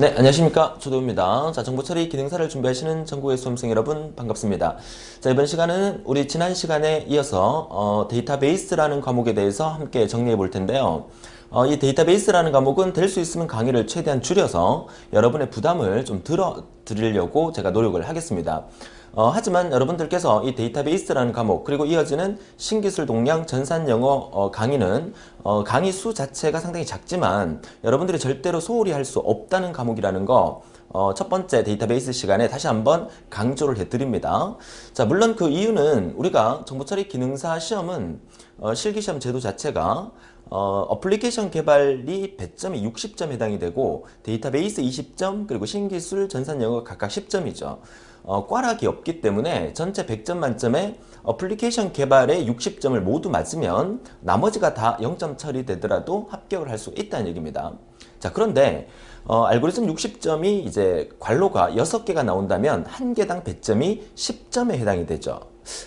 네, 안녕하십니까. 조도우입니다. 자, 정보 처리 기능사를 준비하시는 전국의 수험생 여러분 반갑습니다. 자, 이번 시간은 우리 지난 시간에 이어서 데이터베이스라는 과목에 대해서 함께 정리해 볼 텐데요. 이 데이터베이스라는 과목은 될 수 있으면 강의를 최대한 줄여서 여러분의 부담을 좀 드리려고 제가 노력을 하겠습니다. 하지만 여러분들께서 이 데이터베이스라는 과목 그리고 이어지는 신기술 동량 전산영어 강의는 강의 수 자체가 상당히 작지만 여러분들이 절대로 소홀히 할 수 없다는 과목이라는 거 첫 번째 데이터베이스 시간에 다시 한번 강조를 해드립니다. 자, 물론 그 이유는 우리가 정보처리 기능사 시험은 실기시험 제도 자체가 어플리케이션 개발이 배점이 60점 해당이 되고 데이터베이스 20점 그리고 신기술 전산영어 각각 10점이죠. 꽈락이 없기 때문에 전체 100점 만점에 어플리케이션 개발에 60점을 모두 맞으면 나머지가 다 0점 처리되더라도 합격을 할 수 있다는 얘기입니다. 자, 그런데 알고리즘 60점이 이제 관로가 6개가 나온다면 한 개당 100점이 10점에 해당이 되죠.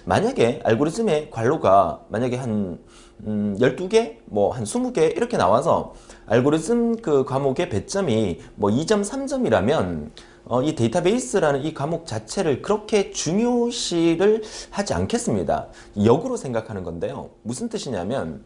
만약에 알고리즘의 관로가 만약에 한 12개, 뭐 한 20개 이렇게 나와서 알고리즘 그 과목의 배점이 뭐 2점, 3점이라면 이 데이터베이스라는 이 과목 자체를 그렇게 중요시를 하지 않겠습니다. 역으로 생각하는 건데요. 무슨 뜻이냐면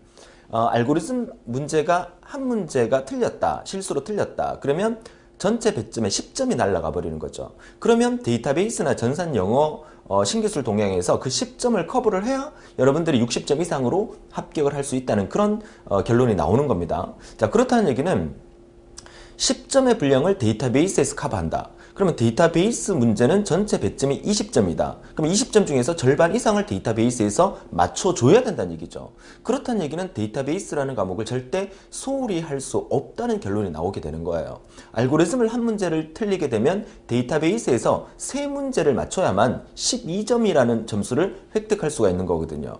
알고리즘 문제가 한 문제가 틀렸다, 실수로 틀렸다. 그러면 전체 100점에 10점이 날아가 버리는 거죠. 그러면 데이터베이스나 전산영어 신기술 동향에서 그 10점을 커버를 해야 여러분들이 60점 이상으로 합격을 할 수 있다는 그런 결론이 나오는 겁니다. 자, 그렇다는 얘기는 10점의 분량을 데이터베이스에서 커버한다. 그러면 데이터베이스 문제는 전체 100점이 20점이다. 그럼 20점 중에서 절반 이상을 데이터베이스에서 맞춰줘야 된다는 얘기죠. 그렇다는 얘기는 데이터베이스라는 과목을 절대 소홀히 할 수 없다는 결론이 나오게 되는 거예요. 알고리즘을 한 문제를 틀리게 되면 데이터베이스에서 세 문제를 맞춰야만 12점이라는 점수를 획득할 수가 있는 거거든요.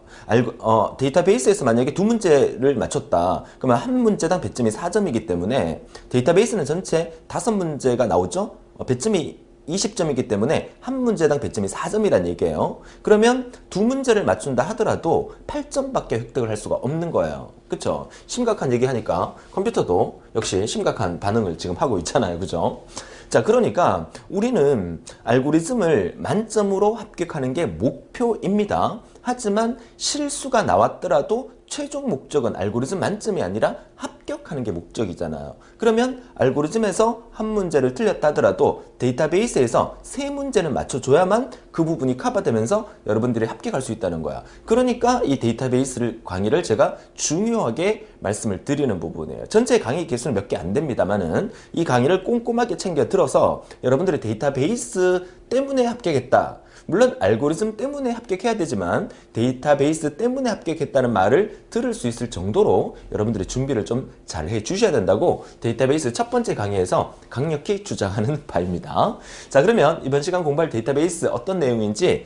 데이터베이스에서 만약에 두 문제를 맞췄다. 그러면 한 문제당 100점이 4점이기 때문에 데이터베이스는 전체 5문제가 나오죠? 배점이 20점이기 때문에 한 문제당 배점이 4점이란 얘기예요. 그러면 두 문제를 맞춘다 하더라도 8점밖에 획득을 할 수가 없는 거예요. 그쵸? 심각한 얘기 하니까 컴퓨터도 역시 심각한 반응을 지금 하고 있잖아요. 그죠? 자, 그러니까 우리는 알고리즘을 만점으로 합격하는 게 목표입니다. 하지만 실수가 나왔더라도 최종 목적은 알고리즘 만점이 아니라 합격하는 게 목적이잖아요. 그러면 알고리즘에서 한 문제를 틀렸다 하더라도 데이터베이스에서 세 문제는 맞춰줘야만 그 부분이 커버되면서 여러분들이 합격할 수 있다는 거야. 그러니까 이 데이터베이스 강의를 제가 중요하게 말씀을 드리는 부분이에요. 전체 강의 개수는 몇 개 안 됩니다만은 이 강의를 꼼꼼하게 챙겨 들어서 여러분들이 데이터베이스 때문에 합격했다. 물론 알고리즘 때문에 합격해야 되지만 데이터베이스 때문에 합격했다는 말을 들을 수 있을 정도로 여러분들이 준비를 좀 잘 해주셔야 된다고 데이터베이스 첫 번째 강의에서 강력히 주장하는 바입니다. 자, 그러면 이번 시간 공부할 데이터베이스 어떤 내용인지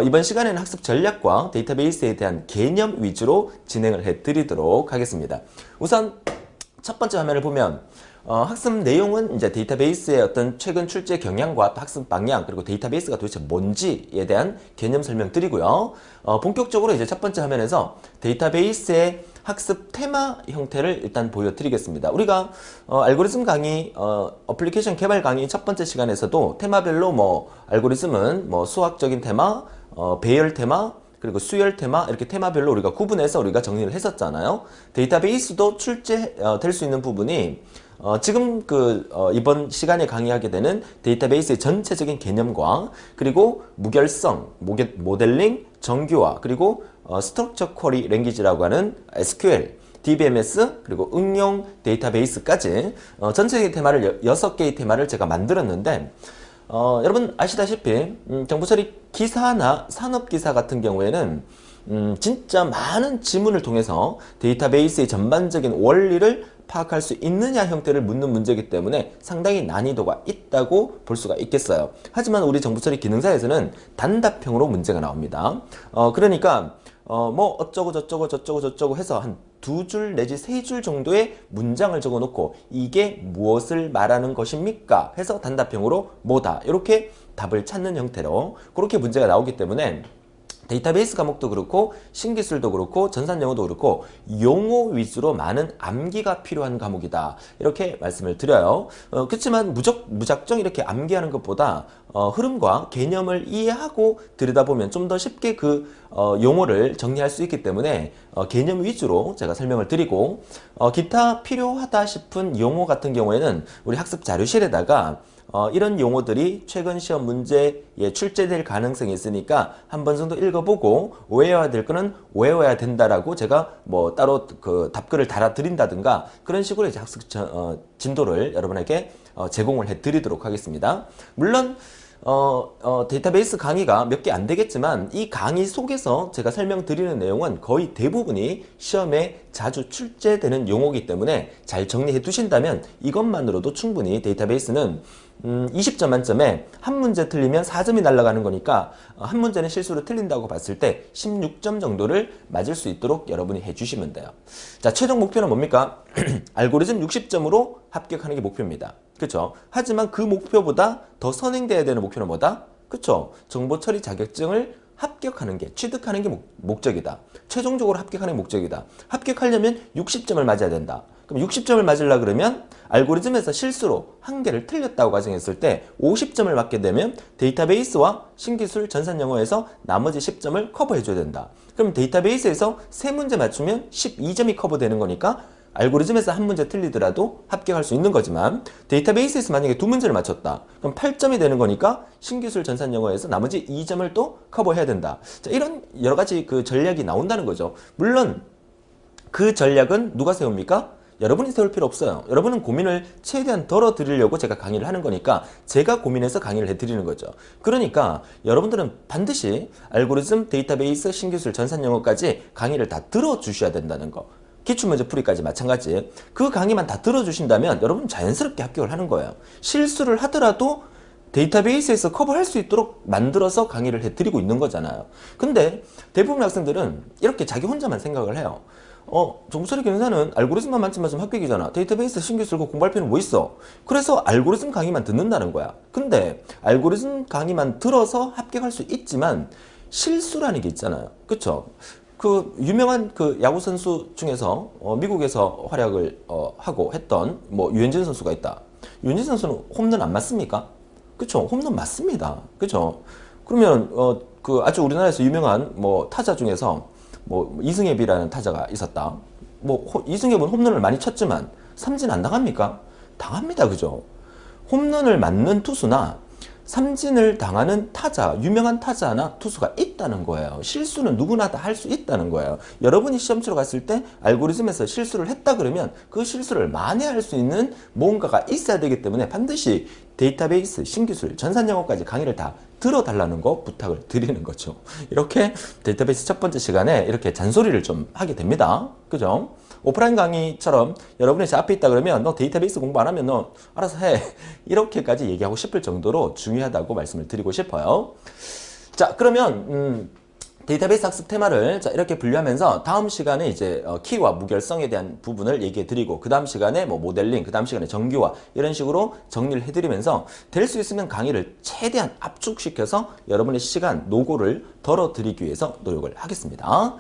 이번 시간에는 학습 전략과 데이터베이스에 대한 개념 위주로 진행을 해드리도록 하겠습니다. 우선 첫 번째 화면을 보면 학습 내용은 이제 데이터베이스의 어떤 최근 출제 경향과 학습 방향 그리고 데이터베이스가 도대체 뭔지에 대한 개념 설명 드리고요. 본격적으로 이제 첫 번째 화면에서 데이터베이스의 학습 테마 형태를 일단 보여드리겠습니다. 우리가 알고리즘 강의, 어플리케이션 개발 강의 첫 번째 시간에서도 테마별로 뭐 알고리즘은 뭐 수학적인 테마, 배열 테마, 그리고 수열 테마 이렇게 테마별로 우리가 구분해서 우리가 정리를 했었잖아요. 데이터베이스도 출제될 수 있는 부분이 지금 이번 시간에 강의하게 되는 데이터베이스의 전체적인 개념과 그리고 무결성, 모델링, 정규화 그리고 스트럭처 쿼리 랭귀지라고 하는 SQL, DBMS 그리고 응용 데이터베이스까지 전체적인 테마를 6개의 테마를 제가 만들었는데 여러분 아시다시피 정보처리 기사나 산업기사 같은 경우에는 진짜 많은 지문을 통해서 데이터베이스의 전반적인 원리를 파악할 수 있느냐 형태를 묻는 문제이기 때문에 상당히 난이도가 있다고 볼 수가 있겠어요. 하지만 우리 정보처리 기능사에서는 단답형으로 문제가 나옵니다. 그러니까 뭐 어쩌고 저쩌고 해서 한 2줄 내지 3줄 정도의 문장을 적어 놓고 이게 무엇을 말하는 것입니까? 해서 단답형으로 뭐다 이렇게 답을 찾는 형태로 그렇게 문제가 나오기 때문에 데이터베이스 과목도 그렇고 신기술도 그렇고 전산영어도 그렇고 용어 위주로 많은 암기가 필요한 과목이다. 이렇게 말씀을 드려요. 그렇지만 무작정 이렇게 암기하는 것보다 흐름과 개념을 이해하고 들여다보면 좀 더 쉽게 그 용어를 정리할 수 있기 때문에 개념 위주로 제가 설명을 드리고 기타 필요하다 싶은 용어 같은 경우에는 우리 학습 자료실에다가 이런 용어들이 최근 시험 문제에 출제될 가능성이 있으니까 한 번 정도 읽어보고 외워야 될 거는 외워야 된다라고 제가 뭐 따로 그 답글을 달아드린다든가 그런 식으로 이제 학습 진도를 여러분에게 제공을 해드리도록 하겠습니다. 물론 데이터베이스 강의가 몇 개 안 되겠지만 이 강의 속에서 제가 설명드리는 내용은 거의 대부분이 시험에 자주 출제되는 용어이기 때문에 잘 정리해 두신다면 이것만으로도 충분히 데이터베이스는 20점 만점에 한 문제 틀리면 4점이 날아가는 거니까 한 문제는 실수로 틀린다고 봤을 때 16점 정도를 맞을 수 있도록 여러분이 해주시면 돼요. 자, 최종 목표는 뭡니까? 알고리즘 60점으로 합격하는 게 목표입니다. 그렇죠? 하지만 그 목표보다 더 선행돼야 되는 목표는 뭐다? 그렇죠? 정보처리 자격증을 합격하는 게, 취득하는 게 목적이다. 최종적으로 합격하는 게 목적이다. 합격하려면 60점을 맞아야 된다. 그럼 60점을 맞으려 그러면 알고리즘에서 실수로 한 개를 틀렸다고 가정했을 때 50점을 맞게 되면 데이터베이스와 신기술 전산영어에서 나머지 10점을 커버해줘야 된다. 그럼 데이터베이스에서 3문제 맞추면 12점이 커버되는 거니까 알고리즘에서 한 문제 틀리더라도 합격할 수 있는 거지만 데이터베이스에서 만약에 2문제를 맞췄다. 그럼 8점이 되는 거니까 신기술 전산영어에서 나머지 2점을 또 커버해야 된다. 자, 이런 여러 가지 그 전략이 나온다는 거죠. 물론 그 전략은 누가 세웁니까? 여러분이 세울 필요 없어요. 여러분은 고민을 최대한 덜어드리려고 제가 강의를 하는 거니까 제가 고민해서 강의를 해드리는 거죠. 그러니까 여러분들은 반드시 알고리즘, 데이터베이스, 신기술, 전산영어까지 강의를 다 들어주셔야 된다는 거. 기출문제 풀이까지 마찬가지. 그 강의만 다 들어주신다면 여러분 자연스럽게 합격을 하는 거예요. 실수를 하더라도 데이터베이스에서 커버할 수 있도록 만들어서 강의를 해드리고 있는 거잖아요. 근데 대부분 학생들은 이렇게 자기 혼자만 생각을 해요. 정보처리 기능사는 알고리즘만 만점만 합격이잖아. 데이터베이스 신기술 공부할 필요는 뭐 있어? 그래서 알고리즘 강의만 듣는다는 거야. 근데 알고리즘 강의만 들어서 합격할 수 있지만 실수라는 게 있잖아요. 그쵸? 그 유명한 그 야구 선수 중에서 미국에서 활약을 하고 했던 뭐 유현진 선수가 있다. 유현진 선수는 홈런 안 맞습니까? 그쵸? 홈런 맞습니다. 그쵸? 그러면 그 아주 우리나라에서 유명한 뭐 타자 중에서 뭐 이승엽이라는 타자가 있었다. 뭐 이승엽은 홈런을 많이 쳤지만 삼진 안 당합니까? 당합니다. 그죠? 홈런을 맞는 투수나 삼진을 당하는 타자, 유명한 타자나 투수가 있다는 거예요. 실수는 누구나 다 할 수 있다는 거예요. 여러분이 시험 치러 갔을 때 알고리즘에서 실수를 했다 그러면 그 실수를 만회할 수 있는 뭔가가 있어야 되기 때문에 반드시 데이터베이스, 신기술, 전산영어까지 강의를 다 들어달라는 거 부탁을 드리는 거죠. 이렇게 데이터베이스 첫 번째 시간에 이렇게 잔소리를 좀 하게 됩니다. 그죠? 오프라인 강의처럼 여러분이 제 앞에 있다 그러면 너 데이터베이스 공부 안 하면 너 알아서 해. 이렇게까지 얘기하고 싶을 정도로 중요하다고 말씀을 드리고 싶어요. 자, 그러면 데이터베이스 학습 테마를 자 이렇게 분류하면서 다음 시간에 이제 키와 무결성에 대한 부분을 얘기해 드리고 그 다음 시간에 뭐 모델링, 그 다음 시간에 정규화 이런 식으로 정리를 해드리면서 될 수 있으면 강의를 최대한 압축시켜서 여러분의 시간, 노고를 덜어드리기 위해서 노력을 하겠습니다.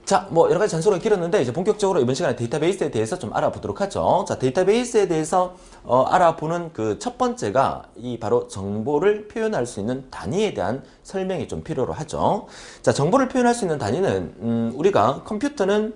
자, 뭐 여러 가지 잔소리가 길었는데 이제 본격적으로 이번 시간에 데이터베이스에 대해서 좀 알아보도록 하죠. 자, 데이터베이스에 대해서 알아보는 그 첫 번째가 이 바로 정보를 표현할 수 있는 단위에 대한 설명이 좀 필요로 하죠. 자, 정보를 표현할 수 있는 단위는 우리가 컴퓨터는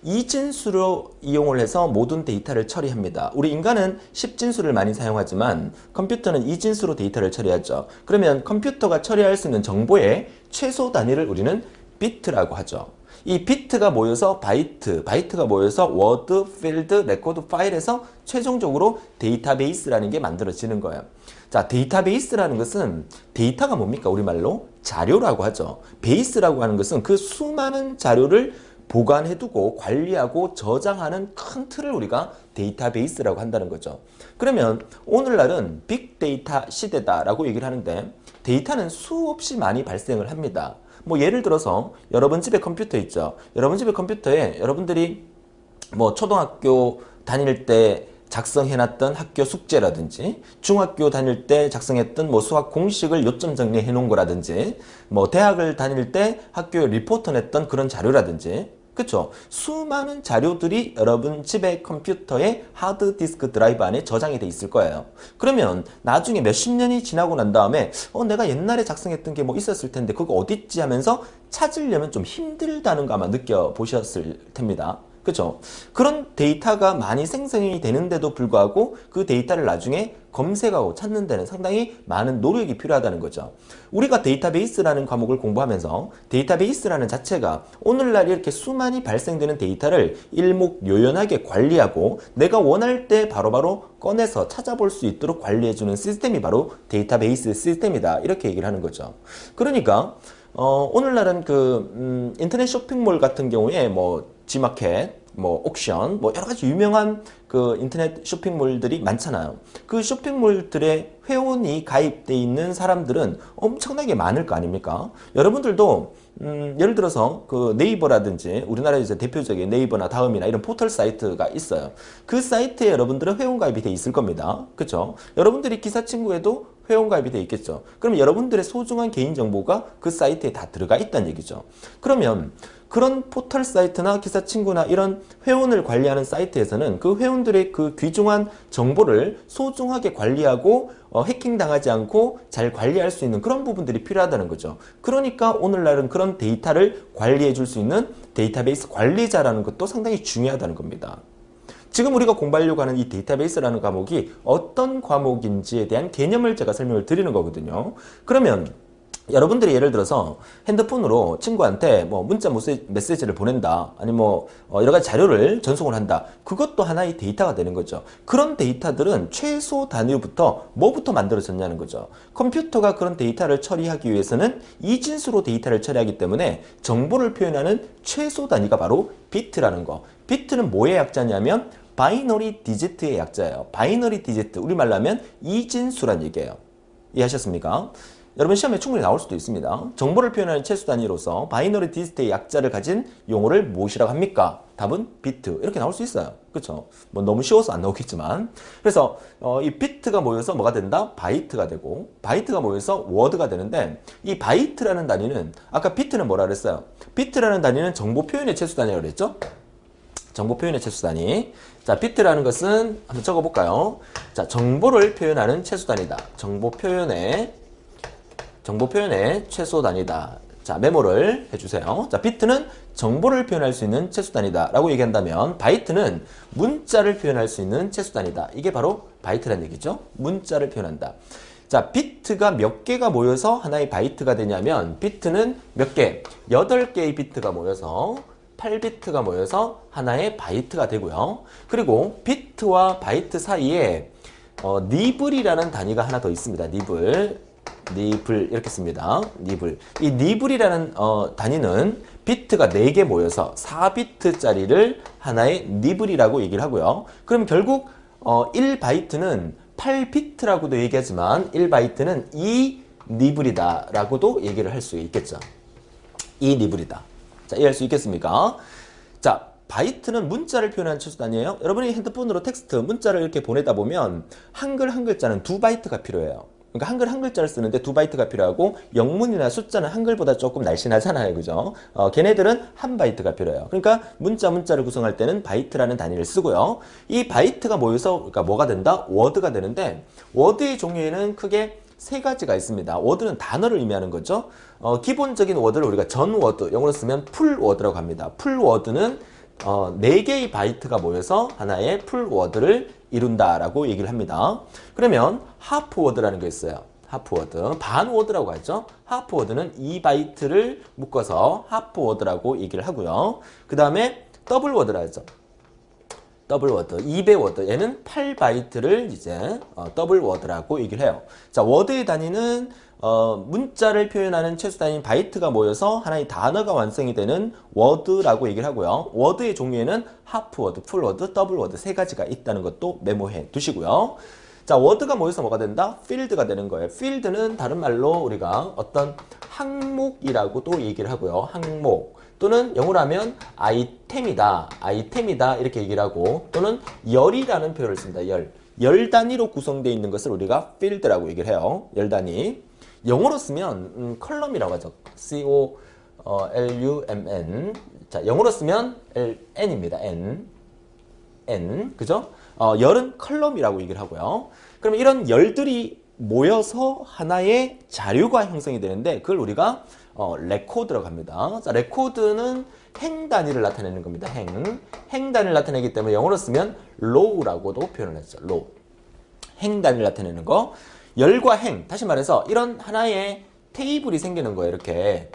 2진수로 이용을 해서 모든 데이터를 처리합니다. 우리 인간은 10진수를 많이 사용하지만 컴퓨터는 2진수로 데이터를 처리하죠. 그러면 컴퓨터가 처리할 수 있는 정보의 최소 단위를 우리는 비트라고 하죠. 이 비트가 모여서 바이트가 모여서 워드, 필드, 레코드, 파일에서 최종적으로 데이터베이스라는 게 만들어지는 거예요. 자, 데이터베이스라는 것은 데이터가 뭡니까? 우리말로 자료라고 하죠. 베이스라고 하는 것은 그 수많은 자료를 보관해두고 관리하고 저장하는 큰 틀을 우리가 데이터베이스라고 한다는 거죠. 그러면 오늘날은 빅데이터 시대다라고 얘기를 하는데 데이터는 수없이 많이 발생을 합니다. 뭐 예를 들어서 여러분 집에 컴퓨터 있죠. 여러분 집에 컴퓨터에 여러분들이 뭐 초등학교 다닐 때 작성해놨던 학교 숙제라든지 중학교 다닐 때 작성했던 뭐 수학 공식을 요점 정리해 놓은 거라든지 뭐 대학을 다닐 때 학교에 리포트 냈던 그런 자료라든지 그쵸? 수많은 자료들이 여러분 집에 컴퓨터에 하드디스크 드라이브 안에 저장이 돼 있을 거예요. 그러면 나중에 몇십 년이 지나고 난 다음에 내가 옛날에 작성했던 게 뭐 있었을 텐데 그거 어딨지 하면서 찾으려면 좀 힘들다는 거 아마 느껴보셨을 텐니다. 그죠? 그런 데이터가 많이 생성이 되는데도 불구하고 그 데이터를 나중에 검색하고 찾는 데는 상당히 많은 노력이 필요하다는 거죠. 우리가 데이터베이스라는 과목을 공부하면서 데이터베이스라는 자체가 오늘날 이렇게 수많이 발생되는 데이터를 일목요연하게 관리하고 내가 원할 때 바로바로 꺼내서 찾아볼 수 있도록 관리해주는 시스템이 바로 데이터베이스 시스템이다. 이렇게 얘기를 하는 거죠. 그러니까 오늘날은 인터넷 쇼핑몰 같은 경우에 뭐 G마켓, 뭐 옥션, 뭐 여러 가지 유명한 그 인터넷 쇼핑몰들이 많잖아요. 그 쇼핑몰들의 회원이 가입돼 있는 사람들은 엄청나게 많을 거 아닙니까? 여러분들도 예를 들어서 그 네이버라든지 우리나라에 이제 대표적인 네이버나 다음이나 이런 포털 사이트가 있어요. 그 사이트에 여러분들은 회원 가입이 돼 있을 겁니다. 그렇죠? 여러분들이 기사 친구에도 회원 가입이 돼 있겠죠. 그럼 여러분들의 소중한 개인정보가 그 사이트에 다 들어가 있다는 얘기죠. 그러면 그런 포털 사이트나 기사 친구나 이런 회원을 관리하는 사이트에서는 그 회원들의 그 귀중한 정보를 소중하게 관리하고 해킹당하지 않고 잘 관리할 수 있는 그런 부분들이 필요하다는 거죠. 그러니까 오늘날은 그런 데이터를 관리해 줄 수 있는 데이터베이스 관리자라는 것도 상당히 중요하다는 겁니다. 지금 우리가 공부하려고 하는 이 데이터베이스라는 과목이 어떤 과목인지에 대한 개념을 제가 설명을 드리는 거거든요. 그러면 여러분들이 예를 들어서 핸드폰으로 친구한테 뭐 문자 메시지를 보낸다. 아니면 뭐 여러 가지 자료를 전송을 한다. 그것도 하나의 데이터가 되는 거죠. 그런 데이터들은 최소 단위부터 뭐부터 만들어졌냐는 거죠. 컴퓨터가 그런 데이터를 처리하기 위해서는 이진수로 데이터를 처리하기 때문에 정보를 표현하는 최소 단위가 바로 비트라는 거. 비트는 뭐의 약자냐면 바이너리 디지트의 약자예요. 바이너리 디지트, 우리말로 하면 이진수란 얘기예요. 이해하셨습니까? 여러분 시험에 충분히 나올 수도 있습니다. 정보를 표현하는 최소 단위로서 바이너리 디지트의 약자를 가진 용어를 무엇이라고 합니까? 답은 비트. 이렇게 나올 수 있어요. 그렇죠? 뭐 너무 쉬워서 안 나오겠지만. 그래서 이 비트가 모여서 뭐가 된다? 바이트가 되고 바이트가 모여서 워드가 되는데 이 바이트라는 단위는 아까 비트는 뭐라 그랬어요? 비트라는 단위는 정보 표현의 최소 단위라고 그랬죠? 정보 표현의 최소 단위. 자, 비트라는 것은 한번 적어볼까요? 자, 정보를 표현하는 최소 단위다. 정보 표현의 최소 단위다. 자, 메모를 해주세요. 자, 비트는 정보를 표현할 수 있는 최소 단위다 라고 얘기한다면 바이트는 문자를 표현할 수 있는 최소 단위다. 이게 바로 바이트란 얘기죠. 문자를 표현한다. 자, 비트가 몇 개가 모여서 하나의 바이트가 되냐면 비트는 몇 개? 8개의 비트가 모여서 8비트가 모여서 하나의 바이트가 되고요. 그리고 비트와 바이트 사이에 니블이라는 단위가 하나 더 있습니다. 니블 이렇게 씁니다. 니블. 이 니블이라는 단위는 비트가 4개 모여서 4비트짜리를 하나의 니블이라고 얘기를 하고요. 그럼 결국 1바이트는 8비트라고도 얘기하지만 1바이트는 2니블이다 라고도 얘기를 할 수 있겠죠. 2니블이다. 자, 이해할 수 있겠습니까? 자, 바이트는 문자를 표현하는 최소 단위예요. 여러분이 핸드폰으로 텍스트, 문자를 이렇게 보내다 보면 한글 한 글자는 2바이트가 필요해요. 그러니까 한글 한 글자를 쓰는데 2바이트가 필요하고 영문이나 숫자는 한글보다 조금 날씬하잖아요. 그죠? 걔네들은 1바이트가 필요해요. 그러니까 문자를 구성할 때는 바이트라는 단위를 쓰고요. 이 바이트가 모여서 그러니까 뭐가 된다? 워드가 되는데 워드의 종류에는 크게 3가지가 있습니다. 워드는 단어를 의미하는 거죠. 기본적인 워드를 우리가 전 워드, 영어로 쓰면 풀 워드라고 합니다. 풀 워드는 4개의 바이트가 모여서 하나의 풀 워드를 이룬다라고 얘기를 합니다. 그러면 하프 워드라는 게 있어요. 하프 워드, 반 워드라고 하죠. 하프 워드는 2바이트를 묶어서 하프 워드라고 얘기를 하고요. 그 다음에 더블 워드라 하죠. 더블 워드, 2배 워드. 얘는 8바이트를 이제 더블 워드라고 얘기를 해요. 자, 워드의 단위는 문자를 표현하는 최소 단위인 바이트가 모여서 하나의 단어가 완성이 되는 워드라고 얘기를 하고요. 워드의 종류에는 하프 워드, 풀 워드, 더블 워드 3가지가 있다는 것도 메모해 두시고요. 자, 워드가 모여서 뭐가 된다? 필드가 되는 거예요. 필드는 다른 말로 우리가 어떤 항목이라고도 얘기를 하고요. 항목. 또는 영어로 하면 아이템이다 이렇게 얘기를 하고, 또는 열이라는 표현을 씁니다. 열 단위로 구성되어 있는 것을 우리가 field라고 얘기를 해요. 열 단위. 영어로 쓰면 컬럼이라고 하죠. COLUMN. 자, 영어로 쓰면 N입니다. N. 그죠? 열은 컬럼이라고 얘기를 하고요. 그럼 이런 열들이 모여서 하나의 자료가 형성이 되는데, 그걸 우리가 레코드라고 합니다. 자, 레코드는 행 단위를 나타내는 겁니다. 행 단위를 나타내기 때문에 영어로 쓰면 low라고도 표현을 했죠. low. 행 단위를 나타내는 거. 열과 행, 다시 말해서 이런 하나의 테이블이 생기는 거예요. 이렇게.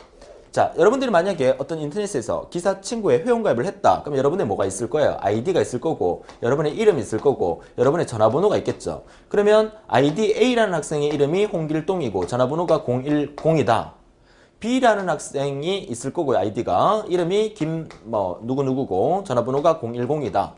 자, 여러분들이 만약에 어떤 인터넷에서 기사 친구에 회원가입을 했다. 그럼 여러분의 뭐가 있을 거예요? 아이디가 있을 거고, 여러분의 이름이 있을 거고, 여러분의 전화번호가 있겠죠. 그러면 아이디 A라는 학생의 이름이 홍길동이고 전화번호가 010이다. B라는 학생이 있을 거고요. 아이디가 이름이 누구누구고 전화번호가 010이다.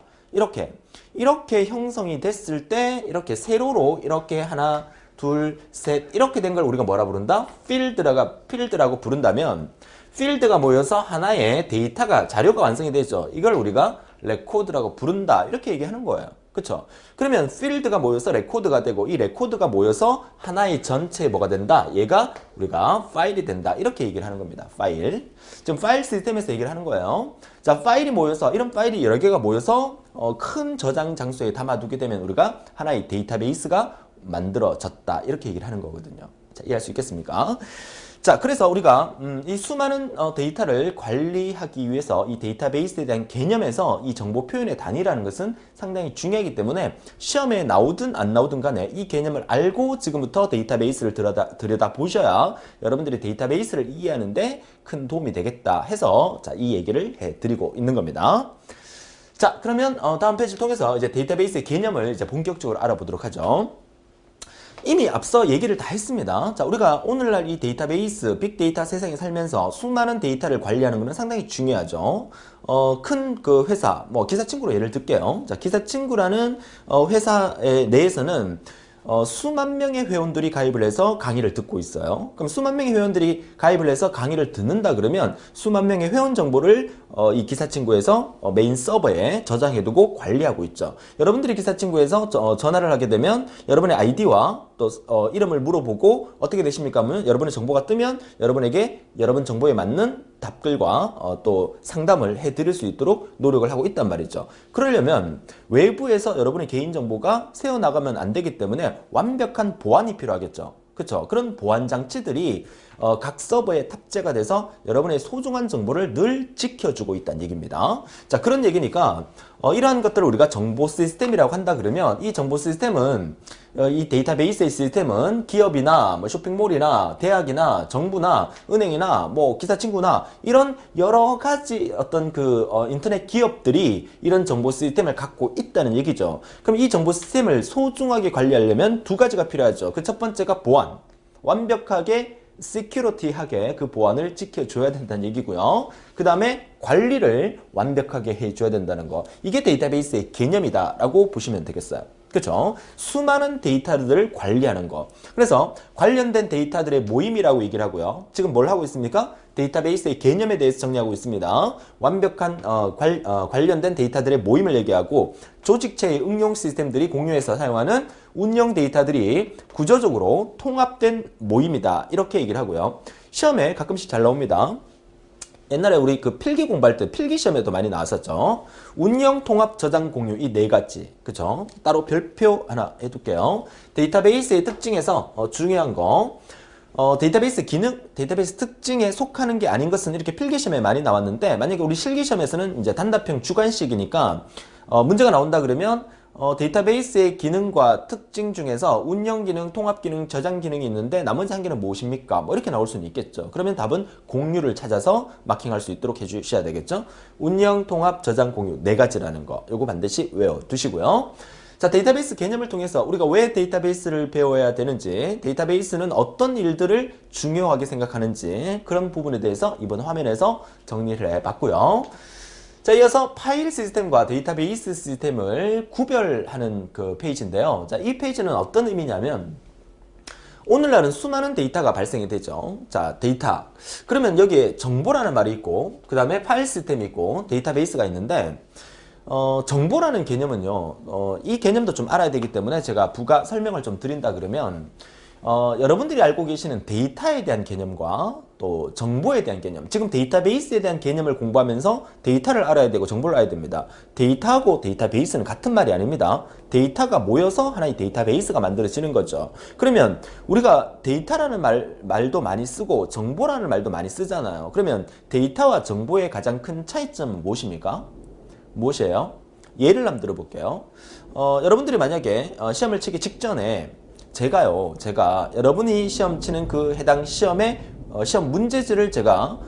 이렇게 형성이 됐을 때 이렇게 세로로 이렇게 하나, 둘, 셋 이렇게 된 걸 우리가 뭐라 부른다? 필드라고 부른다면, 필드가 모여서 하나의 데이터가, 자료가 완성이 되죠. 이걸 우리가 레코드라고 부른다 이렇게 얘기하는 거예요. 그쵸? 그러면 필드가 모여서 레코드가 되고, 이 레코드가 모여서 하나의 전체에 뭐가 된다? 얘가 우리가 파일이 된다 이렇게 얘기를 하는 겁니다. 파일. 지금 파일 시스템에서 얘기를 하는 거예요. 자, 파일이 모여서, 이런 파일이 여러 개가 모여서 큰 저장 장소에 담아두게 되면 우리가 하나의 데이터베이스가 만들어졌다 이렇게 얘기를 하는 거거든요. 자, 이해할 수 있겠습니까? 자, 그래서 우리가 이 수많은 데이터를 관리하기 위해서 이 데이터베이스에 대한 개념에서 이 정보 표현의 단위라는 것은 상당히 중요하기 때문에 시험에 나오든 안 나오든 간에 이 개념을 알고 지금부터 데이터베이스를 들여다 보셔야 여러분들이 데이터베이스를 이해하는데 큰 도움이 되겠다 해서 자, 이 얘기를 해드리고 있는 겁니다. 자, 그러면 다음 페이지를 통해서 이제 데이터베이스의 개념을 이제 본격적으로 알아보도록 하죠. 이미 앞서 얘기를 다 했습니다. 자, 우리가 오늘날 이 데이터베이스, 빅데이터 세상에 살면서 수많은 데이터를 관리하는 것은 상당히 중요하죠. 큰 그 회사, 기사친구로 예를 들게요. 자, 기사친구라는 회사 내에서는 수만 명의 회원들이 가입을 해서 강의를 듣고 있어요. 그럼 수만 명의 회원들이 가입을 해서 강의를 듣는다 그러면 수만 명의 회원 정보를 이 기사친구에서 메인 서버에 저장해두고 관리하고 있죠. 여러분들이 기사친구에서 전화를 하게 되면 여러분의 아이디와 또 이름을 물어보고 어떻게 되십니까 하면 여러분의 정보가 뜨면 여러분에게 여러분 정보에 맞는 답글과 또 상담을 해드릴 수 있도록 노력을 하고 있단 말이죠. 그러려면 외부에서 여러분의 개인정보가 새어나가면 안 되기 때문에 완벽한 보안이 필요하겠죠. 그렇죠? 그런 보안 장치들이 각 서버에 탑재가 돼서 여러분의 소중한 정보를 늘 지켜주고 있다는 얘기입니다. 자, 그런 얘기니까 이러한 것들을 우리가 정보 시스템이라고 한다 그러면 이 정보 시스템은 이 데이터베이스의 시스템은 기업이나 쇼핑몰이나 대학이나 정부나 은행이나 기사친구나 이런 여러 가지 어떤 그 인터넷 기업들이 이런 정보 시스템을 갖고 있다는 얘기죠. 그럼 이 정보 시스템을 소중하게 관리하려면 두 가지가 필요하죠. 그 첫 번째가 보안. 완벽하게 시큐리티하게 그 보안을 지켜줘야 된다는 얘기고요. 그 다음에 관리를 완벽하게 해줘야 된다는 거. 이게 데이터베이스의 개념이다 라고 보시면 되겠어요. 그렇죠? 수많은 데이터들을 관리하는 거. 그래서 관련된 데이터들의 모임이라고 얘기를 하고요. 지금 뭘 하고 있습니까? 데이터베이스의 개념에 대해서 정리하고 있습니다. 완벽한 관련된 데이터들의 모임을 얘기하고 조직체의 응용 시스템들이 공유해서 사용하는 운영 데이터들이 구조적으로 통합된 모임이다. 이렇게 얘기를 하고요. 시험에 가끔씩 잘 나옵니다. 옛날에 우리 그 필기 공부할 때 필기 시험에도 많이 나왔었죠. 운영, 통합, 저장, 공유 이 네 가지. 그쵸? 따로 별표 하나 해둘게요. 데이터베이스의 특징에서 중요한 거. 데이터베이스 기능, 데이터베이스 특징에 속하는 게 아닌 것은 이렇게 필기 시험에 많이 나왔는데 만약에 우리 실기 시험에서는 이제 단답형 주관식이니까 문제가 나온다 그러면 데이터베이스의 기능과 특징 중에서 운영 기능, 통합 기능, 저장 기능이 있는데 나머지 한 개는 무엇입니까? 이렇게 나올 수는 있겠죠. 그러면 답은 공유를 찾아서 마킹할 수 있도록 해주셔야 되겠죠. 운영, 통합, 저장, 공유 네 가지라는 거. 요거 반드시 외워두시고요. 자, 데이터베이스 개념을 통해서 우리가 왜 데이터베이스를 배워야 되는지, 데이터베이스는 어떤 일들을 중요하게 생각하는지 그런 부분에 대해서 이번 화면에서 정리를 해봤고요. 자, 이어서 파일 시스템과 데이터베이스 시스템을 구별하는 그 페이지인데요. 자, 이 페이지는 어떤 의미냐면 오늘날은 수많은 데이터가 발생이 되죠. 자, 데이터. 그러면 여기에 정보라는 말이 있고, 그 다음에 파일 시스템이 있고, 데이터베이스가 있는데, 정보라는 개념은요, 이 개념도 좀 알아야 되기 때문에 제가 부가 설명을 좀 드린다 그러면, 여러분들이 알고 계시는 데이터에 대한 개념과 또 정보에 대한 개념, 지금 데이터베이스에 대한 개념을 공부하면서 데이터를 알아야 되고 정보를 알아야 됩니다. 데이터하고 데이터베이스는 같은 말이 아닙니다. 데이터가 모여서 하나의 데이터베이스가 만들어지는 거죠. 그러면 우리가 데이터라는 말도 많이 쓰고 정보라는 말도 많이 쓰잖아요. 그러면 데이터와 정보의 가장 큰 차이점은 무엇입니까? 무엇이에요? 예를 한번 들어볼게요. 여러분들이 만약에 시험을 치기 직전에 제가 여러분이 시험 치는 그 해당 시험의 시험 문제지를 제가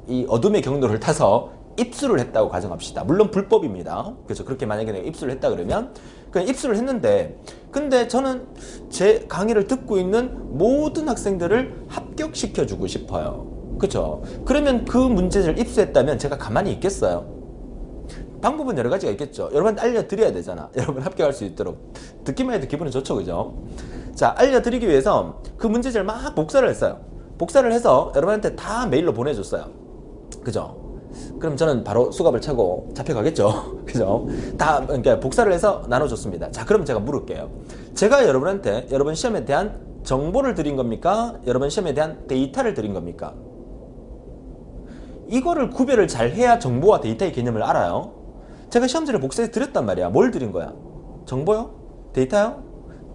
이 어둠의 경로를 타서 입수를 했다고 가정합시다. 물론 불법입니다. 그래서 그렇게 만약에 내가 입수를 했다 그러면 그냥 입수를 했는데, 근데 저는 제 강의를 듣고 있는 모든 학생들을 합격시켜주고 싶어요. 그죠? 그러면 그 문제지를 입수했다면 제가 가만히 있겠어요? 방법은 여러 가지가 있겠죠. 여러분한테 알려드려야 되잖아. 여러분 합격할 수 있도록. 듣기만 해도 기분이 좋죠, 그죠? 자, 알려드리기 위해서 그 문제지를 막 복사를 했어요. 복사를 해서 여러분한테 다 메일로 보내줬어요. 그죠? 그럼 저는 바로 수갑을 차고 잡혀가겠죠. 그죠? 다 그러니까 복사를 해서 나눠줬습니다. 자, 그럼 제가 물을게요. 제가 여러분한테 여러분 시험에 대한 정보를 드린 겁니까? 여러분 시험에 대한 데이터를 드린 겁니까? 이거를 구별을 잘 해야 정보와 데이터의 개념을 알아요. 제가 시험지를 복사해서 드렸단 말이야. 뭘 드린 거야? 정보요? 데이터요?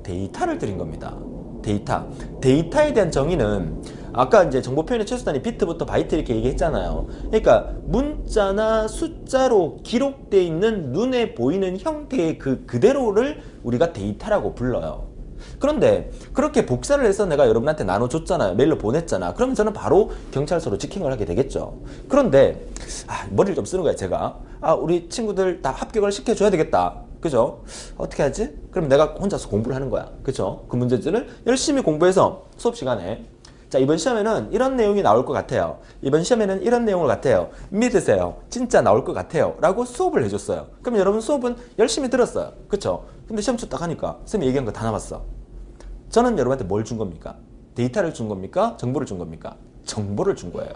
데이터를 드린 겁니다. 데이터. 데이터에 대한 정의는 아까 이제 정보 표현의 최소 단위 비트부터 바이트 이렇게 얘기했잖아요. 그러니까 문자나 숫자로 기록되어 있는 눈에 보이는 형태의 그대로를 우리가 데이터라고 불러요. 그런데 그렇게 복사를 해서 내가 여러분한테 나눠줬잖아요. 메일로 보냈잖아. 그러면 저는 바로 경찰서로 직행을 하게 되겠죠. 그런데 머리를 좀 쓰는 거야, 제가. 우리 친구들 다 합격을 시켜줘야 되겠다. 그죠? 어떻게 하지? 그럼 내가 혼자서 공부를 하는 거야. 그죠? 그 문제들을 열심히 공부해서 수업 시간에, 자, 이번 시험에는 이런 내용이 나올 것 같아요. 이번 시험에는 이런 내용을 같아요. 믿으세요. 진짜 나올 것 같아요. 라고 수업을 해줬어요. 그럼 여러분 수업은 열심히 들었어요. 그쵸? 근데 시험치 딱 하니까 선생님이 얘기한 거 다 남았어. 저는 여러분한테 뭘 준 겁니까? 데이터를 준 겁니까? 정보를 준 겁니까? 정보를 준 거예요.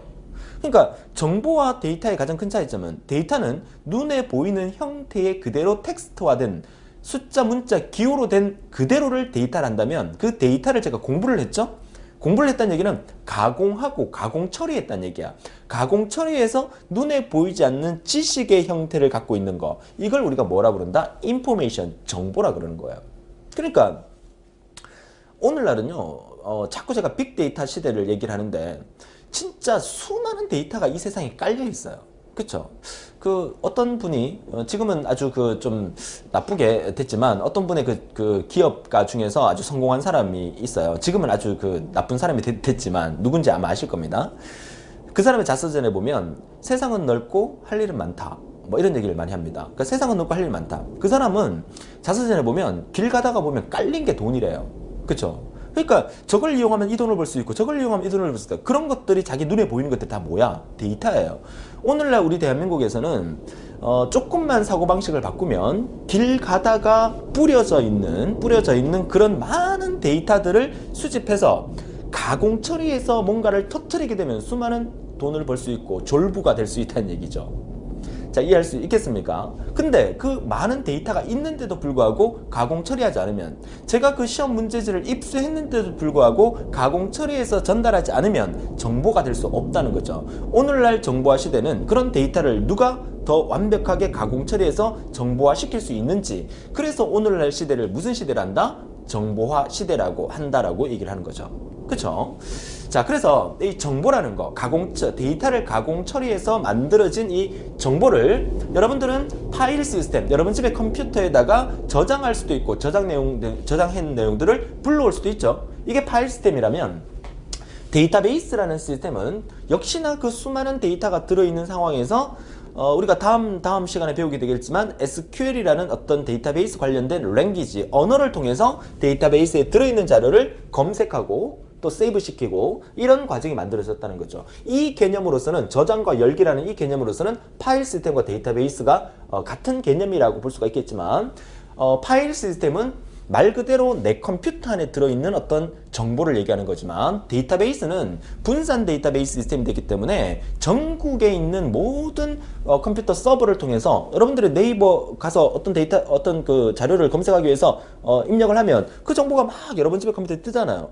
그러니까 정보와 데이터의 가장 큰 차이점은, 데이터는 눈에 보이는 형태의 그대로 텍스트화된 숫자, 문자, 기호로 된 그대로를 데이터를 한다면, 그 데이터를 제가 공부를 했죠? 공부를 했다는 얘기는 가공하고 가공 처리했다는 얘기야. 가공 처리해서 눈에 보이지 않는 지식의 형태를 갖고 있는 거, 이걸 우리가 뭐라 부른다? 인포메이션, 정보라 그러는 거예요. 그러니까 오늘날은요, 자꾸 제가 빅데이터 시대를 얘기를 하는데 진짜 수많은 데이터가 이 세상에 깔려 있어요. 그쵸? 그 어떤 분이 지금은 아주 그 좀 나쁘게 됐지만, 어떤 분의 그 기업가 중에서 아주 성공한 사람이 있어요. 지금은 아주 그 나쁜 사람이 됐지만 누군지 아마 아실 겁니다. 그 사람의 자서전에 보면 세상은 넓고 할 일은 많다, 뭐 이런 얘기를 많이 합니다. 그러니까 세상은 넓고 할 일은 많다. 그 사람은 자서전에 보면 길 가다가 보면 깔린 게 돈이래요. 그쵸? 그러니까 저걸 이용하면 이 돈을 벌 수 있고 저걸 이용하면 이 돈을 벌 수 있다. 그런 것들이 자기 눈에 보이는 것들 다 뭐야? 데이터예요. 오늘날 우리 대한민국에서는 조금만 사고방식을 바꾸면 길 가다가 뿌려져 있는 그런 많은 데이터들을 수집해서 가공 처리해서 뭔가를 터뜨리게 되면 수많은 돈을 벌 수 있고 졸부가 될 수 있다는 얘기죠. 자, 이해할 수 있겠습니까? 근데 그 많은 데이터가 있는데도 불구하고 가공 처리하지 않으면, 제가 그 시험 문제지를 입수했는데도 불구하고 가공 처리해서 전달하지 않으면 정보가 될 수 없다는 거죠. 오늘날 정보화 시대는 그런 데이터를 누가 더 완벽하게 가공 처리해서 정보화 시킬 수 있는지, 그래서 오늘날 시대를 무슨 시대를 한다? 정보화 시대라고 한다라고 얘기를 하는 거죠. 그쵸? 자, 그래서 이 정보라는 거, 데이터를 가공 처리해서 만들어진 이 정보를 여러분들은 파일 시스템, 여러분 집의 컴퓨터에다가 저장할 수도 있고, 저장한 내용들을 불러올 수도 있죠. 이게 파일 시스템이라면, 데이터베이스라는 시스템은 역시나 그 수많은 데이터가 들어있는 상황에서 우리가 다음 시간에 배우게 되겠지만 SQL이라는 어떤 데이터베이스 관련된 랭귀지, 언어를 통해서 데이터베이스에 들어있는 자료를 검색하고 또 세이브 시키고, 이런 과정이 만들어졌다는 거죠. 이 개념으로서는, 저장과 열기라는 이 개념으로서는 파일 시스템과 데이터베이스가 같은 개념이라고 볼 수가 있겠지만, 파일 시스템은 말 그대로 내 컴퓨터 안에 들어있는 어떤 정보를 얘기하는 거지만 데이터베이스는 분산 데이터베이스 시스템이 되기 때문에 전국에 있는 모든 컴퓨터 서버를 통해서 여러분들이 네이버 가서 어떤 그 자료를 검색하기 위해서 입력을 하면 그 정보가 막 여러분 집에 컴퓨터에 뜨잖아요.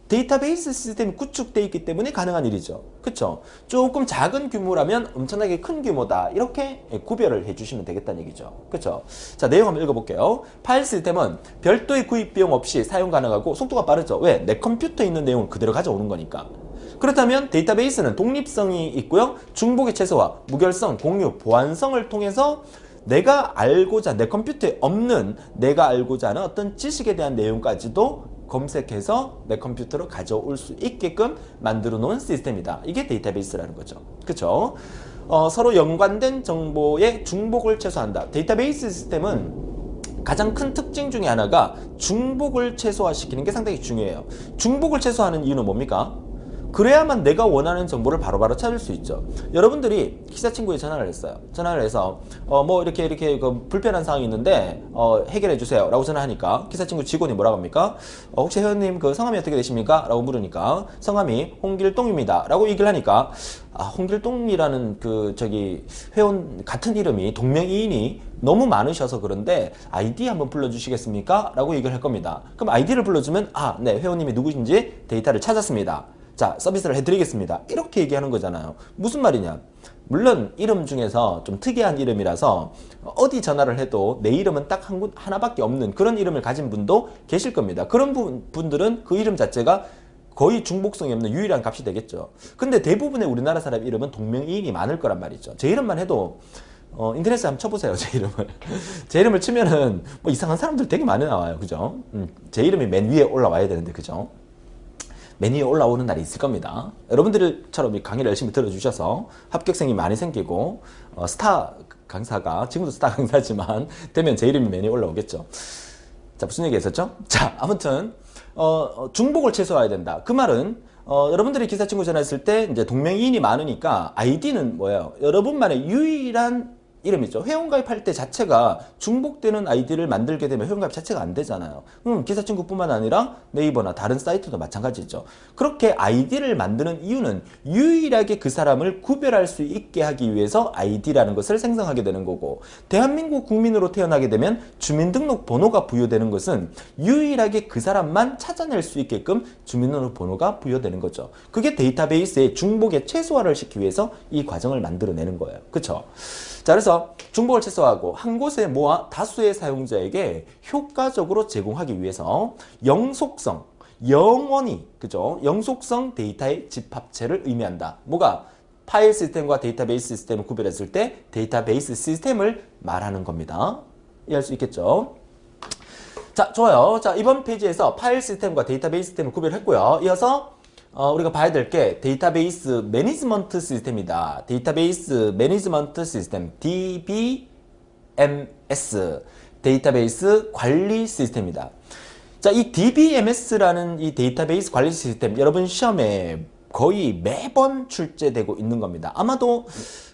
데이터베이스 시스템이 구축되어 있기 때문에 가능한 일이죠. 그쵸? 조금 작은 규모라면 엄청나게 큰 규모다. 이렇게 구별을 해주시면 되겠다는 얘기죠. 그쵸? 자, 내용 한번 읽어볼게요. 파일 시스템은 별도의 구입 비용 없이 사용 가능하고 속도가 빠르죠. 왜? 내 컴퓨터에 있는 내용을 그대로 가져오는 거니까. 그렇다면 데이터베이스는 독립성이 있고요. 중복의 최소화, 무결성, 공유, 보안성을 통해서 내 컴퓨터에 없는 내가 알고자 하는 어떤 지식에 대한 내용까지도 검색해서 내 컴퓨터로 가져올 수 있게끔 만들어 놓은 시스템이다. 이게 데이터베이스라는 거죠. 그쵸? 서로 연관된 정보의 중복을 최소화한다. 데이터베이스 시스템은 가장 큰 특징 중에 하나가 중복을 최소화시키는 게 상당히 중요해요. 중복을 최소화하는 이유는 뭡니까? 그래야만 내가 원하는 정보를 바로바로 찾을 수 있죠. 여러분들이 기사 친구에 전화를 했어요. 전화를 해서 뭐 이렇게 그 불편한 상황이 있는데 해결해 주세요 라고 전화하니까 기사 친구 직원이 뭐라고 합니까? 혹시 회원님 그 성함이 어떻게 되십니까? 라고 물으니까 성함이 홍길동입니다 라고 얘기를 하니까 홍길동이라는 그 회원 같은 이름이 동명이인이 너무 많으셔서 그런데 아이디 한번 불러주시겠습니까? 라고 얘기를 할 겁니다. 그럼 아이디를 불러주면 네, 회원님이 누구신지 데이터를 찾았습니다. 자, 서비스를 해드리겠습니다. 이렇게 얘기하는 거잖아요. 무슨 말이냐? 물론 이름 중에서 좀 특이한 이름이라서 어디 전화를 해도 내 이름은 딱 하나밖에 없는 그런 이름을 가진 분도 계실 겁니다. 그런 분들은 그 이름 자체가 거의 중복성이 없는 유일한 값이 되겠죠. 근데 대부분의 우리나라 사람 이름은 동명이인이 많을 거란 말이죠. 제 이름만 해도 인터넷에 한번 쳐보세요. 제 이름을. 제 이름을 치면은 뭐 이상한 사람들 되게 많이 나와요. 그죠? 제 이름이 맨 위에 올라와야 되는데, 그죠? 맨 위에 올라오는 날이 있을 겁니다. 여러분들처럼 강의를 열심히 들어주셔서 합격생이 많이 생기고 스타 강사가 지금도 스타 강사지만 되면 제 이름이 맨 위에 올라오겠죠. 자, 무슨 얘기 했었죠? 자, 아무튼 중복을 최소화해야 된다. 그 말은 여러분들이 기사 친구 전화했을 때 이제 동명이인이 많으니까 아이디는 뭐예요? 여러분만의 유일한 이름이죠. 회원가입할 때 자체가 중복되는 아이디를 만들게 되면 회원가입 자체가 안 되잖아요. 기사 친구뿐만 아니라 네이버나 다른 사이트도 마찬가지죠. 그렇게 아이디를 만드는 이유는 유일하게 그 사람을 구별할 수 있게 하기 위해서 아이디라는 것을 생성하게 되는 거고, 대한민국 국민으로 태어나게 되면 주민등록번호가 부여되는 것은 유일하게 그 사람만 찾아낼 수 있게끔 주민등록번호가 부여되는 거죠. 그게 데이터베이스의 중복의 최소화를 시키기 위해서 이 과정을 만들어내는 거예요. 그쵸? 자, 그래서 중복을 최소화하고 한 곳에 모아 다수의 사용자에게 효과적으로 제공하기 위해서 영속성, 영원히, 그죠? 영속성 데이터의 집합체를 의미한다. 뭐가? 파일 시스템과 데이터베이스 시스템을 구별했을 때 데이터베이스 시스템을 말하는 겁니다. 이해할 수 있겠죠? 자, 좋아요. 자, 이번 페이지에서 파일 시스템과 데이터베이스 시스템을 구별했고요. 이어서 우리가 봐야 될 게 데이터베이스 매니지먼트 시스템이다. 데이터베이스 매니지먼트 시스템 DBMS 데이터베이스 관리 시스템이다. 자, 이 DBMS라는 이 데이터베이스 관리 시스템 여러분 시험에 거의 매번 출제되고 있는 겁니다. 아마도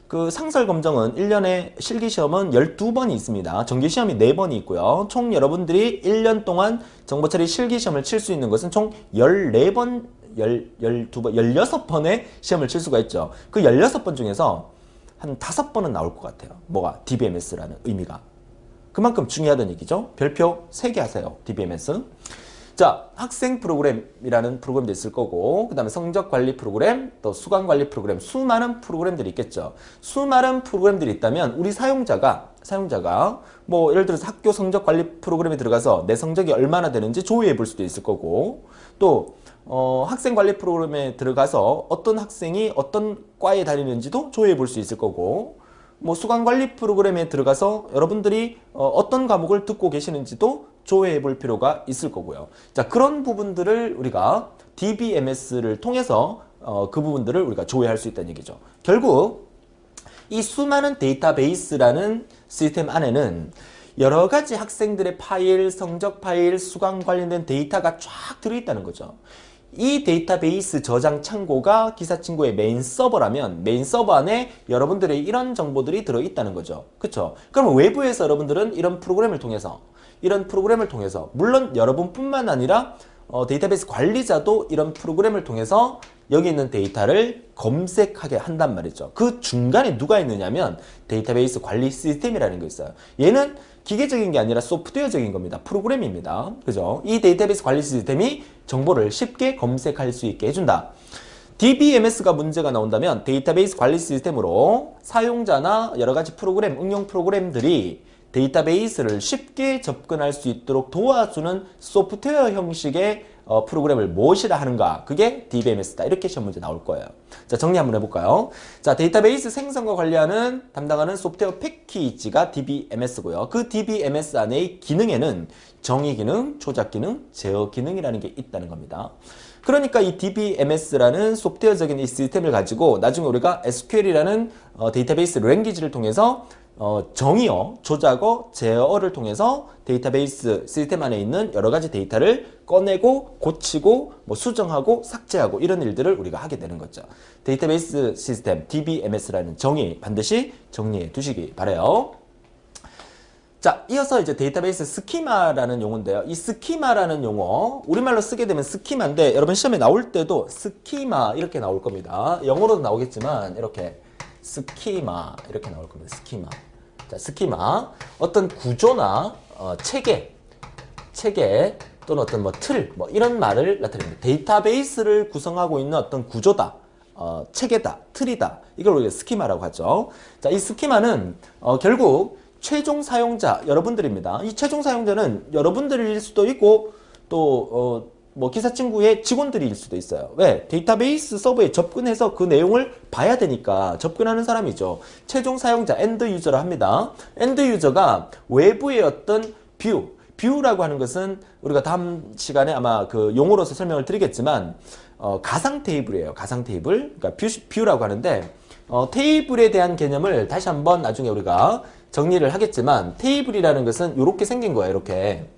그 상설 검정은 1년에 실기 시험은 12번이 있습니다. 정기 시험이 4번이 있고요. 총 여러분들이 1년 동안 정보처리 실기 시험을 칠 수 있는 것은 총 14번 16번의 시험을 칠 수가 있죠. 그 16번 중에서 한 5번은 나올 것 같아요. 뭐가? DBMS라는 의미가. 그만큼 중요하다는 얘기죠. 별표 3개 하세요. DBMS. 자, 학생 프로그램이라는 프로그램도 있을 거고, 그 다음에 성적 관리 프로그램, 또 수강 관리 프로그램, 수많은 프로그램들이 있겠죠. 수많은 프로그램들이 있다면 우리 사용자가 뭐 예를 들어서 학교 성적 관리 프로그램에 들어가서 내 성적이 얼마나 되는지 조회해 볼 수도 있을 거고, 또 학생 관리 프로그램에 들어가서 어떤 학생이 어떤 과에 다니는지도 조회해 볼 수 있을 거고, 뭐 수강 관리 프로그램에 들어가서 여러분들이 어떤 과목을 듣고 계시는지도 조회해 볼 필요가 있을 거고요. 자, 그런 부분들을 우리가 DBMS를 통해서 그 부분들을 우리가 조회할 수 있다는 얘기죠. 결국 이 수많은 데이터베이스라는 시스템 안에는 여러 가지 학생들의 파일, 성적 파일, 수강 관련된 데이터가 쫙 들어있다는 거죠. 이 데이터베이스 저장 창고가 기사 친구의 메인 서버라면 메인 서버 안에 여러분들의 이런 정보들이 들어있다는 거죠. 그쵸? 그럼 외부에서 여러분들은 이런 프로그램을 통해서 이런 프로그램을 통해서, 물론 여러분뿐만 아니라 데이터베이스 관리자도 이런 프로그램을 통해서 여기 있는 데이터를 검색하게 한단 말이죠. 그 중간에 누가 있느냐면 데이터베이스 관리 시스템이라는 게 있어요. 얘는 기계적인 게 아니라 소프트웨어적인 겁니다. 프로그램입니다. 그죠? 이 데이터베이스 관리 시스템이 정보를 쉽게 검색할 수 있게 해준다. DBMS가 문제가 나온다면 데이터베이스 관리 시스템으로 사용자나 여러 가지 프로그램, 응용 프로그램들이 데이터베이스를 쉽게 접근할 수 있도록 도와주는 소프트웨어 형식의 프로그램을 무엇이라 하는가? 그게 DBMS다. 이렇게 시험 문제 나올 거예요. 자, 정리 한번 해볼까요? 자, 데이터베이스 생성과 관리하는 담당하는 소프트웨어 패키지가 DBMS고요. 그 DBMS 안의 기능에는 정의 기능, 조작 기능, 제어 기능이라는 게 있다는 겁니다. 그러니까 이 DBMS라는 소프트웨어적인 이 시스템을 가지고 나중에 우리가 SQL이라는 데이터베이스 랭귀지를 통해서 정의어, 조작어, 제어어를 통해서 데이터베이스 시스템 안에 있는 여러 가지 데이터를 꺼내고 고치고 뭐 수정하고 삭제하고 이런 일들을 우리가 하게 되는 거죠. 데이터베이스 시스템 DBMS라는 정의 반드시 정리해 두시기 바라요. 자, 이어서 이제 데이터베이스 스키마라는 용어인데요. 이 스키마라는 용어, 우리말로 쓰게 되면 스키마인데 여러분 시험에 나올 때도 스키마 이렇게 나올 겁니다. 영어로도 나오겠지만 이렇게 스키마 이렇게 나올 겁니다. 스키마. 자, 스키마. 어떤 구조나 체계 또는 어떤 뭐 틀, 뭐 이런 말을 나타냅니다. 데이터베이스를 구성하고 있는 어떤 구조다. 체계다, 틀이다. 이걸 우리가 스키마라고 하죠. 자, 이 스키마는 결국 최종 사용자 여러분들입니다. 이 최종 사용자는 여러분들일 수도 있고 또 뭐 기사 친구의 직원들일 수도 있어요. 왜? 데이터베이스 서버에 접근해서 그 내용을 봐야 되니까 접근하는 사람이죠. 최종 사용자 엔드 유저라 합니다. 엔드 유저가 외부의 어떤 뷰라고 하는 것은 우리가 다음 시간에 아마 그 용어로서 설명을 드리겠지만 가상 테이블이에요. 가상 테이블. 그러니까 뷰라고 하는데 테이블에 대한 개념을 다시 한번 나중에 우리가 정리를 하겠지만 테이블이라는 것은 이렇게 생긴 거예요. 이렇게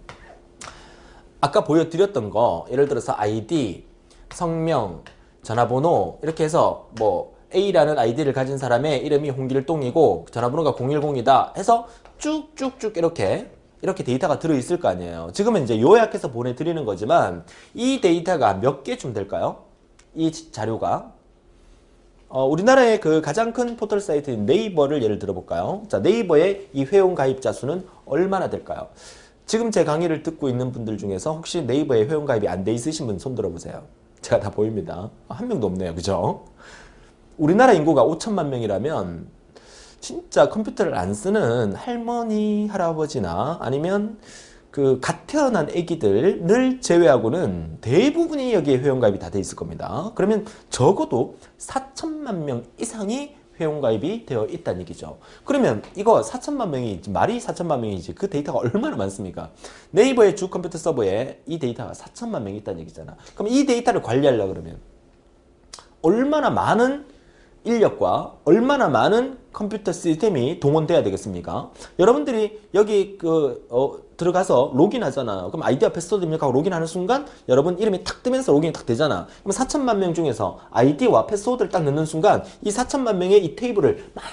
아까 보여드렸던 거 예를 들어서 아이디, 성명, 전화번호 이렇게 해서 뭐 A라는 아이디를 가진 사람의 이름이 홍길동이고 전화번호가 010이다 해서 쭉쭉쭉 이렇게 데이터가 들어있을 거 아니에요. 지금은 이제 요약해서 보내드리는 거지만 이 데이터가 몇 개쯤 될까요? 이 자료가 우리나라의 그 가장 큰 포털 사이트인 네이버를 예를 들어볼까요? 자, 네이버의 이 회원 가입자 수는 얼마나 될까요? 지금 제 강의를 듣고 있는 분들 중에서 혹시 네이버에 회원 가입이 안 돼 있으신 분 손 들어보세요. 제가 다 보입니다. 한 명도 없네요. 그죠? 우리나라 인구가 5천만 명이라면 진짜 컴퓨터를 안 쓰는 할머니, 할아버지나 아니면 그 갓 태어난 애기들을 제외하고는 대부분이 여기에 회원가입이 다 돼 있을 겁니다. 그러면 적어도 4천만 명 이상이 회원가입이 되어 있다는 얘기죠. 그러면 이거 4천만 명이 말이 4천만 명이지 그 데이터가 얼마나 많습니까? 네이버의 주 컴퓨터 서버에 이 데이터가 4천만 명이 있다는 얘기잖아. 그럼 이 데이터를 관리하려고 그러면 얼마나 많은 인력과 얼마나 많은 컴퓨터 시스템이 동원돼야 되겠습니까? 여러분들이 여기 들어가서 로그인하잖아. 그럼 아이디와 패스워드 입력하고 로그인하는 순간 여러분 이름이 탁 뜨면서 로그인이 탁 되잖아. 그럼 4천만 명 중에서 아이디와 패스워드를 딱 넣는 순간 이 4천만 명의 이 테이블을 막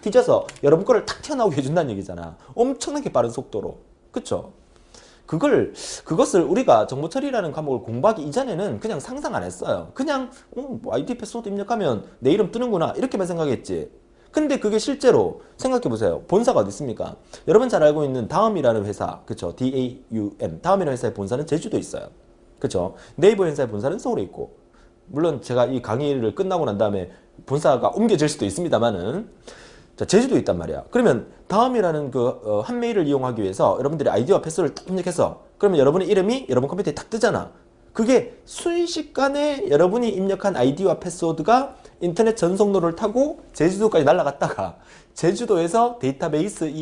뒤져서 여러분 거를 탁 튀어나오게 해준다는 얘기잖아. 엄청나게 빠른 속도로. 그쵸? 그것을 우리가 정보처리라는 과목을 공부하기 이전에는 그냥 상상 안 했어요. 그냥 뭐 아이디 패스워드 입력하면 내 이름 뜨는구나 이렇게만 생각했지. 근데 그게 실제로 생각해보세요. 본사가 어디 있습니까? 여러분 잘 알고 있는 다음이라는 회사, 그쵸? DAUM, 다음이라는 회사의 본사는 제주도에 있어요. 그쵸? 네이버 회사의 본사는 서울에 있고, 물론 제가 이 강의를 끝나고 난 다음에 본사가 옮겨질 수도 있습니다만은, 자, 제주도에 있단 말이야. 그러면 다음이라는 그 한 메일을 이용하기 위해서 여러분들이 아이디와 패스워드를 딱 입력해서, 그러면 여러분의 이름이 여러분 컴퓨터에 딱 뜨잖아. 그게 순식간에 여러분이 입력한 아이디와 패스워드가 인터넷 전송로를 타고 제주도까지 날아갔다가 제주도에서 데이터베이스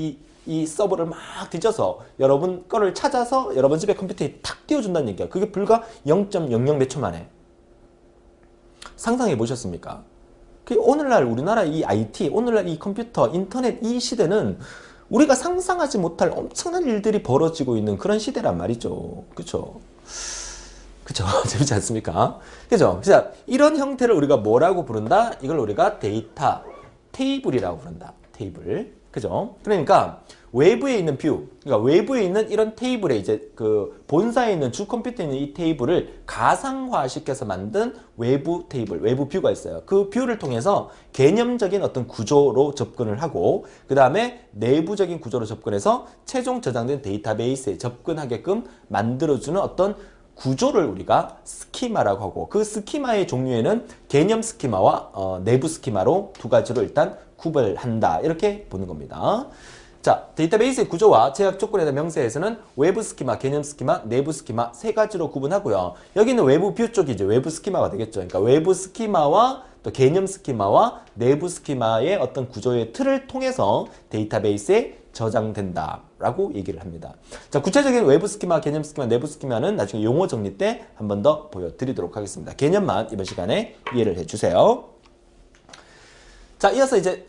이 서버를 막 뒤져서 여러분 거를 찾아서 여러분 집에 컴퓨터에 탁 띄워준다는 얘기야. 그게 불과 0.00 몇 초 만에. 상상해 보셨습니까? 오늘날 우리나라 이 IT, 오늘날 이 컴퓨터, 인터넷 이 시대는 우리가 상상하지 못할 엄청난 일들이 벌어지고 있는 그런 시대란 말이죠. 그쵸? 그쵸? 재밌지 않습니까? 그죠? 자, 이런 형태를 우리가 뭐라고 부른다? 이걸 우리가 데이터 테이블이라고 부른다. 테이블. 그죠? 그러니까 외부에 있는 뷰, 그러니까 외부에 있는 이런 테이블에 이제 그 본사에 있는 주 컴퓨터에 있는 이 테이블을 가상화시켜서 만든 외부 테이블, 외부 뷰가 있어요. 그 뷰를 통해서 개념적인 어떤 구조로 접근을 하고 그 다음에 내부적인 구조로 접근해서 최종 저장된 데이터베이스에 접근하게끔 만들어주는 어떤 구조를 우리가 스키마라고 하고 그 스키마의 종류에는 개념 스키마와 내부 스키마로 두 가지로 일단 구별한다. 이렇게 보는 겁니다. 자, 데이터베이스의 구조와 제약 조건에 대한 명세에서는 외부 스키마, 개념 스키마, 내부 스키마 세 가지로 구분하고요. 여기는 외부 뷰 쪽이 이제 외부 스키마가 되겠죠. 그러니까 외부 스키마와 또 개념 스키마와 내부 스키마의 어떤 구조의 틀을 통해서 데이터베이스에 저장된다 라고 얘기를 합니다. 자, 구체적인 외부 스키마, 개념 스키마, 내부 스키마는 나중에 용어 정리 때 한 번 더 보여드리도록 하겠습니다. 개념만 이번 시간에 이해를 해주세요. 자, 이어서 이제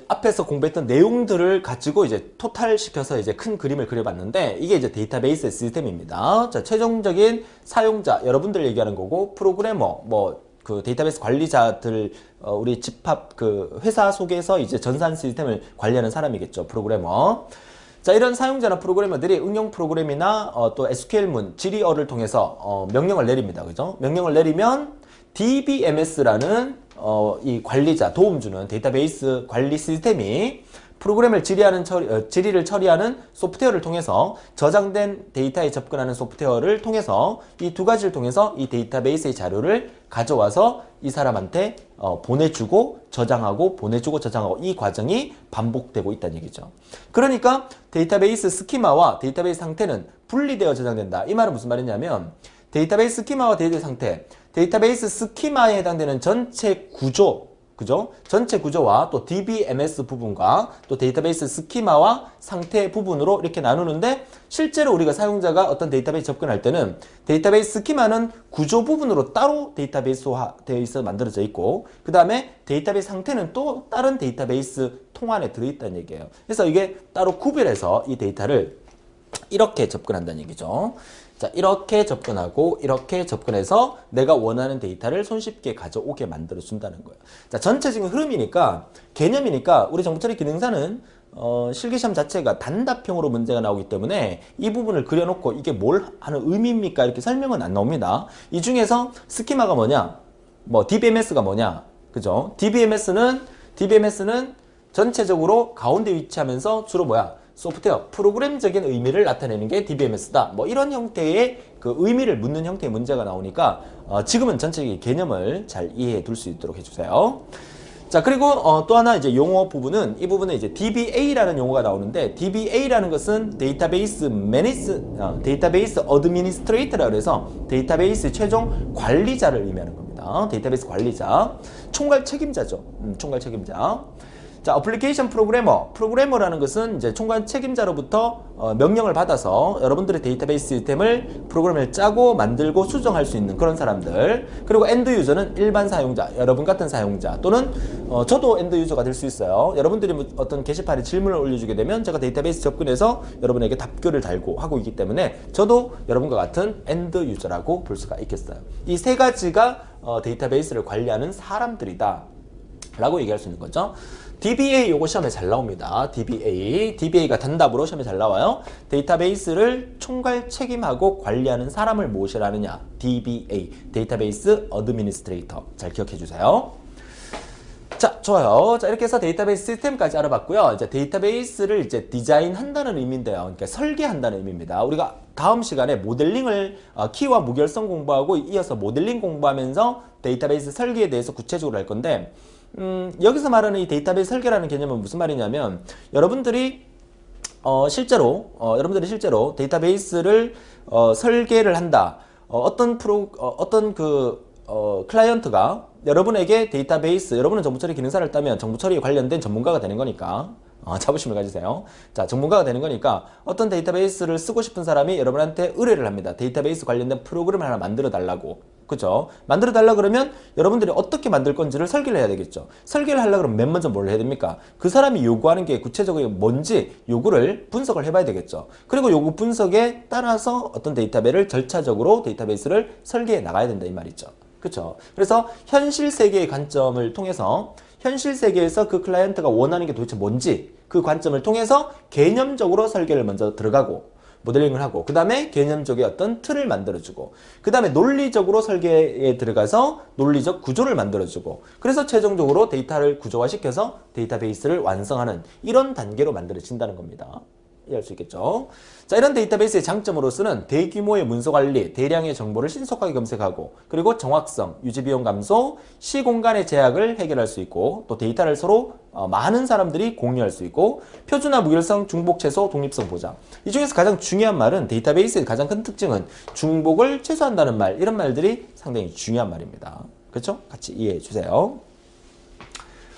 앞에서 공부했던 내용들을 가지고 이제 토탈시켜서 이제 큰 그림을 그려봤는데 이게 이제 데이터베이스 시스템입니다. 자, 최종적인 사용자, 여러분들 얘기하는 거고 프로그래머, 그 데이터베이스 관리자들, 우리 집합 그 회사 속에서 이제 전산 시스템을 관리하는 사람이겠죠. 프로그래머. 자, 이런 사용자나 프로그래머들이 응용 프로그램이나 또 SQL문, 지리어를 통해서 명령을 내립니다. 그죠? 명령을 내리면 DBMS라는 이 관리자, 도움 주는 데이터베이스 관리 시스템이 프로그램을 지리를 처리하는 소프트웨어를 통해서 저장된 데이터에 접근하는 소프트웨어를 통해서 이 두 가지를 통해서 이 데이터베이스의 자료를 가져와서 이 사람한테 보내주고 저장하고 보내주고 저장하고 이 과정이 반복되고 있다는 얘기죠. 그러니까 데이터베이스 스키마와 데이터베이스 상태는 분리되어 저장된다. 이 말은 무슨 말이냐면 데이터베이스 스키마와 데이터베이스 상태, 데이터베이스 스키마에 해당되는 전체 구조, 그죠? 전체 구조와 또 DBMS 부분과 또 데이터베이스 스키마와 상태 부분으로 이렇게 나누는데 실제로 우리가 사용자가 어떤 데이터베이스 접근할 때는 데이터베이스 스키마는 구조 부분으로 따로 데이터베이스화 되어 있어 만들어져 있고 그 다음에 데이터베이스 상태는 또 다른 데이터베이스 통 안에 들어있다는 얘기예요. 그래서 이게 따로 구별해서 이 데이터를 이렇게 접근한다는 얘기죠. 자, 이렇게 접근하고 이렇게 접근해서 내가 원하는 데이터를 손쉽게 가져오게 만들어 준다는 거예요. 자, 전체적인 흐름이니까 개념이니까 우리 정보처리 기능사는 실기시험 자체가 단답형으로 문제가 나오기 때문에 이 부분을 그려놓고 이게 뭘 하는 의미입니까? 이렇게 설명은 안 나옵니다. 이 중에서 스키마가 뭐냐? DBMS가 뭐냐? 그죠? DBMS는 전체적으로 가운데 위치하면서 주로 뭐야? 소프트웨어, 프로그램적인 의미를 나타내는 게 DBMS다. 이런 형태의 그 의미를 묻는 형태의 문제가 나오니까 지금은 전체적인 개념을 잘 이해해 둘 수 있도록 해주세요. 자, 그리고 또 하나 이제 용어 부분은 이 부분은 이제 DBA라는 용어가 나오는데 DBA라는 것은 데이터베이스 어드미니스트레이터라고 해서 데이터베이스 최종 관리자를 의미하는 겁니다. 데이터베이스 관리자, 총괄 책임자죠. 총괄 책임자. 자, 어플리케이션 프로그래머라는 것은 이제 총괄 책임자로부터 명령을 받아서 여러분들의 데이터베이스 시스템을 프로그램을 짜고 만들고 수정할 수 있는 그런 사람들. 그리고 엔드 유저는 일반 사용자, 여러분 같은 사용자 또는 저도 엔드 유저가 될 수 있어요. 여러분들이 어떤 게시판에 질문을 올려주게 되면 제가 데이터베이스 접근해서 여러분에게 답글을 달고 하고 있기 때문에 저도 여러분과 같은 엔드 유저라고 볼 수가 있겠어요. 이 세 가지가 데이터베이스를 관리하는 사람들이다 라고 얘기할 수 있는 거죠. DBA 요거 시험에 잘 나옵니다. DBA가 단답으로 시험에 잘 나와요. 데이터베이스를 총괄 책임하고 관리하는 사람을 무엇이라 하느냐? DBA, 데이터베이스 어드미니스트레이터. 잘 기억해 주세요. 자, 좋아요. 자, 이렇게 해서 데이터베이스 시스템까지 알아봤고요. 이제 데이터베이스를 이제 디자인한다는 의미인데요. 그러니까 설계한다는 의미입니다. 우리가 다음 시간에 모델링을 키와 무결성 공부하고 이어서 모델링 공부하면서 데이터베이스 설계에 대해서 구체적으로 할 건데 여기서 말하는 이 데이터베이스 설계라는 개념은 무슨 말이냐면 여러분들이 실제로 데이터베이스를 설계를 한다. 어떤 클라이언트가 여러분에게 데이터베이스, 여러분은 정보처리 기능사를 따면 정보처리에 관련된 전문가가 되는 거니까 자부심을 가지세요. 자, 전문가가 되는 거니까 어떤 데이터베이스를 쓰고 싶은 사람이 여러분한테 의뢰를 합니다. 데이터베이스 관련된 프로그램을 하나 만들어 달라고. 그죠? 만들어 달라 그러면 여러분들이 어떻게 만들 건지를 설계를 해야 되겠죠. 설계를 하려고 그러면 맨 먼저 뭘 해야 됩니까? 그 사람이 요구하는 게 구체적으로 뭔지 요구를 분석을 해봐야 되겠죠. 그리고 요구 분석에 따라서 어떤 데이터베이스를 절차적으로 데이터베이스를 설계해 나가야 된다 이 말이죠. 그렇죠? 그래서 현실 세계의 관점을 통해서 현실 세계에서 그 클라이언트가 원하는 게 도대체 뭔지 그 관점을 통해서 개념적으로 설계를 먼저 들어가고 모델링을 하고 그 다음에 개념적인 어떤 틀을 만들어주고 그 다음에 논리적으로 설계에 들어가서 논리적 구조를 만들어주고 그래서 최종적으로 데이터를 구조화시켜서 데이터베이스를 완성하는 이런 단계로 만들어진다는 겁니다. 이해할 수 있겠죠? 자, 이런 데이터베이스의 장점으로서는 대규모의 문서 관리, 대량의 정보를 신속하게 검색하고 그리고 정확성, 유지비용 감소, 시공간의 제약을 해결할 수 있고 또 데이터를 서로 많은 사람들이 공유할 수 있고 표준화, 무결성, 중복 최소, 독립성 보장. 이 중에서 가장 중요한 말은 데이터베이스의 가장 큰 특징은 중복을 최소화한다는 말, 이런 말들이 상당히 중요한 말입니다. 그렇죠? 같이 이해해 주세요.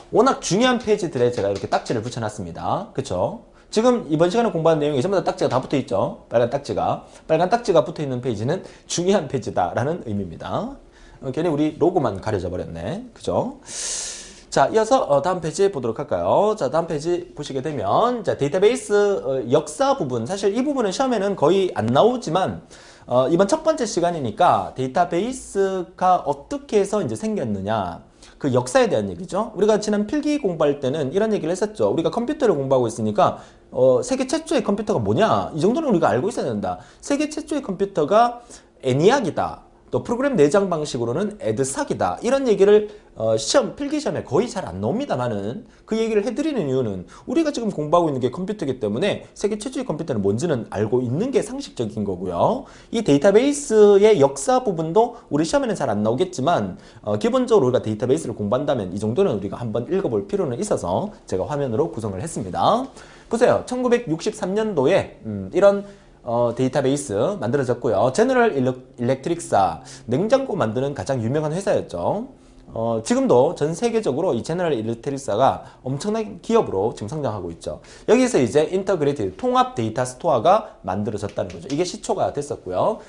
워낙 중요한 페이지들에 제가 이렇게 딱지를 붙여놨습니다. 그렇죠? 지금 이번 시간에 공부한 내용이 전부 다 딱지가 다 붙어있죠. 빨간 딱지가 붙어있는 페이지는 중요한 페이지다라는 의미입니다. 괜히 우리 로고만 가려져 버렸네. 그죠? 자, 이어서 다음 페이지 보도록 할까요? 자, 다음 페이지 보시게 되면 자, 데이터베이스 역사 부분, 사실 이 부분은 시험에는 거의 안 나오지만 이번 첫 번째 시간이니까 데이터베이스가 어떻게 해서 이제 생겼느냐, 그 역사에 대한 얘기죠. 우리가 지난 필기 공부할 때는 이런 얘기를 했었죠. 우리가 컴퓨터를 공부하고 있으니까 세계 최초의 컴퓨터가 뭐냐, 이 정도는 우리가 알고 있어야 된다. 세계 최초의 컴퓨터가 ENIAC이다. 또 프로그램 내장 방식으로는 EDSAC이다. 이런 얘기를 필기 시험에 거의 잘 안 나옵니다만은 그 얘기를 해드리는 이유는 우리가 지금 공부하고 있는 게 컴퓨터이기 때문에 세계 최초의 컴퓨터는 뭔지는 알고 있는 게 상식적인 거고요. 이 데이터베이스의 역사 부분도 우리 시험에는 잘 안 나오겠지만 기본적으로 우리가 데이터베이스를 공부한다면 이 정도는 우리가 한번 읽어볼 필요는 있어서 제가 화면으로 구성을 했습니다. 보세요. 1963년도에 이런 데이터베이스 만들어졌고요. 제너럴 일렉트릭사, 냉장고 만드는 가장 유명한 회사였죠. 지금도 전 세계적으로 이 제너럴 일렉트릭사가 엄청난 기업으로 지금 성장하고 있죠. 여기서 이제 인터그레이티드 통합 데이터 스토어가 만들어졌다는 거죠. 이게 시초가 됐었고요.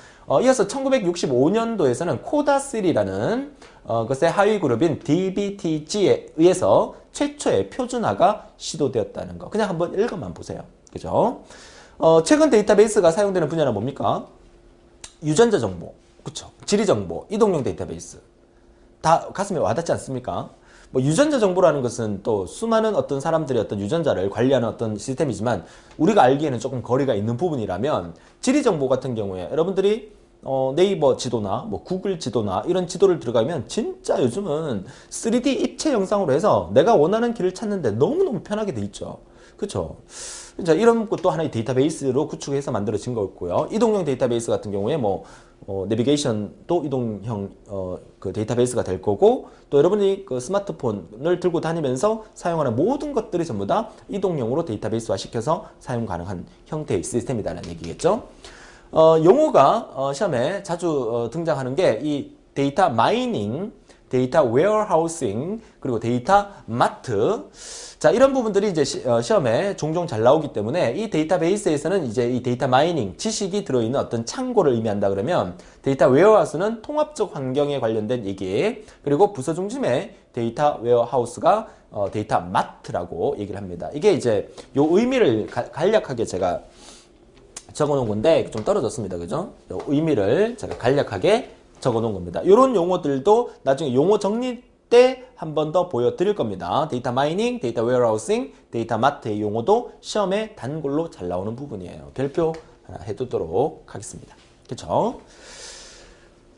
이어서 1965년도에서는 코다3라는 것의 하위 그룹인 DBTG에 의해서 최초의 표준화가 시도되었다는 거. 그냥 한번 읽어만 보세요. 그죠? 최근 데이터베이스가 사용되는 분야는 뭡니까? 유전자 정보, 그쵸? 지리 정보, 이동용 데이터베이스. 다 가슴에 와닿지 않습니까? 뭐 유전자 정보라는 것은 또 수많은 어떤 사람들의 어떤 유전자를 관리하는 어떤 시스템이지만 우리가 알기에는 조금 거리가 있는 부분이라면 지리 정보 같은 경우에 여러분들이 네이버 지도나 뭐 구글 지도나 이런 지도를 들어가면 진짜 요즘은 3D 입체 영상으로 해서 내가 원하는 길을 찾는데 너무너무 편하게 돼 있죠. 그쵸? 자, 이런 것도 하나의 데이터베이스로 구축해서 만들어진 거였고요. 이동형 데이터베이스 같은 경우에 내비게이션도 이동형 그 데이터베이스가 될 거고, 또 여러분이 그 스마트폰을 들고 다니면서 사용하는 모든 것들이 전부 다 이동형으로 데이터베이스화 시켜서 사용 가능한 형태의 시스템이다라는 얘기겠죠. 용어가 시험에 자주 등장하는 게 이 데이터 마이닝, 데이터 웨어하우싱, 그리고 데이터 마트. 자, 이런 부분들이 이제 시험에 종종 잘 나오기 때문에 이 데이터베이스에서는 이제 이 데이터 마이닝, 지식이 들어있는 어떤 창고를 의미한다 그러면 데이터 웨어하우스는 통합적 환경에 관련된 얘기, 그리고 부서 중심의 데이터 웨어하우스가 데이터 마트라고 얘기를 합니다. 이게 이제 요 의미를 간략하게 제가 적어 놓은 건데 좀 떨어졌습니다. 그죠? 요 의미를 제가 간략하게 적어 놓은 겁니다. 이런 용어들도 나중에 용어 정리 때 한 번 더 보여드릴 겁니다. 데이터 마이닝, 데이터 웨어하우싱, 데이터 마트의 용어도 시험에 단골로 잘 나오는 부분이에요. 별표 하나 해두도록 하겠습니다. 그쵸?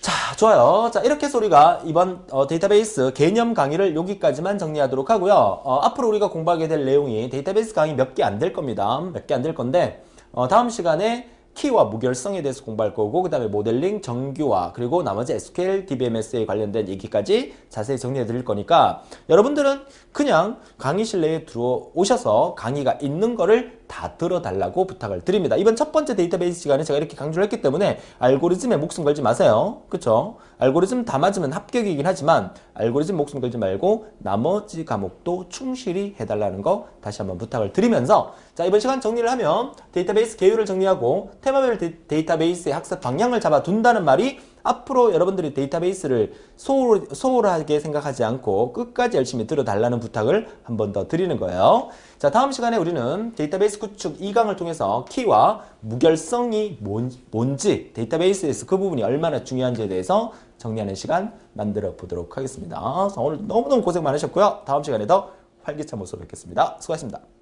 자, 좋아요. 자, 이렇게 해서 우리가 이번 데이터베이스 개념 강의를 여기까지만 정리하도록 하고요. 앞으로 우리가 공부하게 될 내용이 데이터베이스 강의 몇 개 안 될 겁니다. 몇 개 안 될 건데 다음 시간에 키와 무결성에 대해서 공부할 거고, 그 다음에 모델링, 정규화, 그리고 나머지 SQL, DBMS에 관련된 얘기까지 자세히 정리해 드릴 거니까 여러분들은 그냥 강의실 내에 들어오셔서 강의가 있는 거를 다 들어달라고 부탁을 드립니다. 이번 첫 번째 데이터베이스 시간에 제가 이렇게 강조를 했기 때문에 알고리즘에 목숨 걸지 마세요. 그쵸? 알고리즘 다 맞으면 합격이긴 하지만 알고리즘 목숨 걸지 말고 나머지 과목도 충실히 해달라는 거 다시 한번 부탁을 드리면서, 자, 이번 시간 정리를 하면 데이터베이스 개요를 정리하고 테마별 데이터베이스의 학습 방향을 잡아둔다는 말이 앞으로 여러분들이 데이터베이스를 소홀하게 생각하지 않고 끝까지 열심히 들어달라는 부탁을 한 번 더 드리는 거예요. 자, 다음 시간에 우리는 데이터베이스 구축 2강을 통해서 키와 무결성이 뭔지, 데이터베이스에서 그 부분이 얼마나 중요한지에 대해서 정리하는 시간 만들어 보도록 하겠습니다. 오늘 너무너무 고생 많으셨고요. 다음 시간에 더 활기찬 모습으로 뵙겠습니다. 수고하셨습니다.